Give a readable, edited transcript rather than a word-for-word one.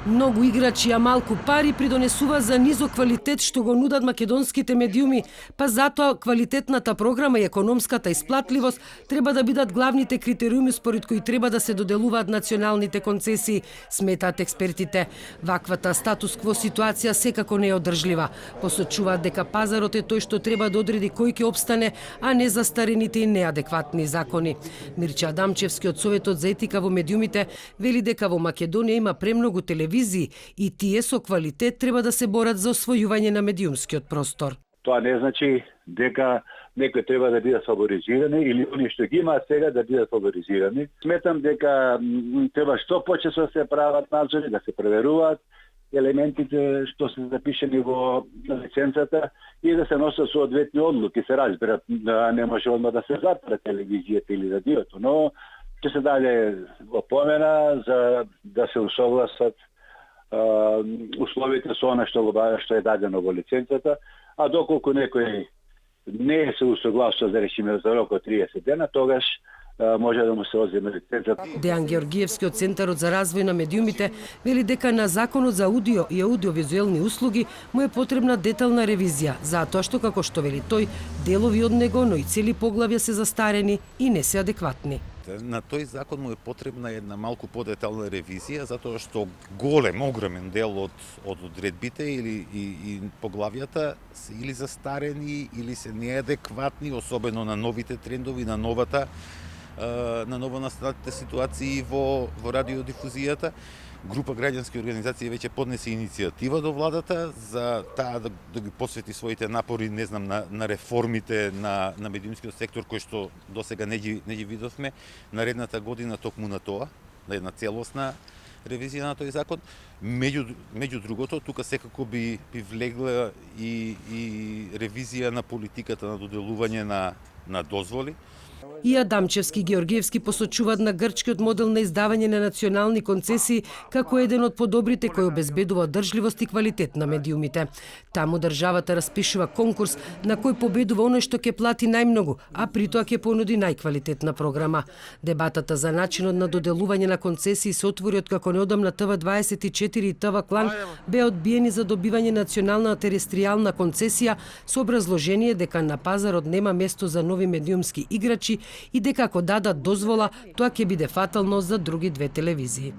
Многу играчи, а малку пари придонесува за низок квалитет што го нудат македонските медиуми, па затоа квалитетната програма и економската исплатливост треба да бидат главните критериуми според кои треба да се доделуваат националните концесии, сметаат експертите. Ваквата статус-кво ситуација секако не е одржлива. Посочуваат дека пазарот е тој што треба да одреди кој ќе опстане, а не застарените и неадекватни закони. Мирча Адамчевски од Советот за етика во медиумите вели дека во Македонија има премногу телевизии и тие со квалитет треба да се борат за освојување на медиумскиот простор. Тоа не значи дека некои треба да бидат фаворизирани или они што ги имаат сега да бидат фаворизирани. Сметам дека треба што почесо се прават надзори, да се проверуваат елементите што се запишени во лиценцата и да се носат соодветни одлуки, се разбира, да не може одма да се затвора телевизијата или радиото, но ќе се даде опомена за да се усогласат условите со она што е дадено во лиценцата, а доколку некој не се усогласува за речиме за рок од 30 дена, тогаш може да му се одземе лиценцата. Дејан Георгиевски од Центарот за развој на медиумите вели дека на Законот за аудио и аудиовизуелни услуги му е потребна детална ревизија, затоа што, како што вели тој, делови од него, но и цели поглавја се застарени и не се адекватни. На тој закон му е потребна една малку подетална ревизија, затоа што огромен дел од одредбите и поглавјата се или застарени, или се неадекватни, особено на новите трендови, на новонастанатите ситуации во радиодифузијата. Група граѓански организации веќе поднесе иницијатива до владата за таа да ги посвети своите напори, на реформите на медиумскиот сектор кој што досега не ги видовме наредната година токму на тоа, на една целосна ревизија на тој закон. Меѓу другото, тука секако би влегла и ревизија на политиката на доделување на дозволи. И Адамчевски и Георгиевски посочуваат на грчкиот модел на издавање на национални концесии како еден од подобрите кој обезбедува одржливост и квалитет на медиумите. Таму државата распишува конкурс на кој победува оној што ќе плати најмногу, а притоа ќе понуди најквалитетна програма. Дебатата за начинот на доделување на концесии се отвори откако неодамна ТВ24 и ТВ Клан беа одбиени за добивање национална теристријална концесија со образложение дека на пазарот нема место за нови медиумски играчи и дека ако дадат дозвола, тоа ќе биде фатално за други две телевизии.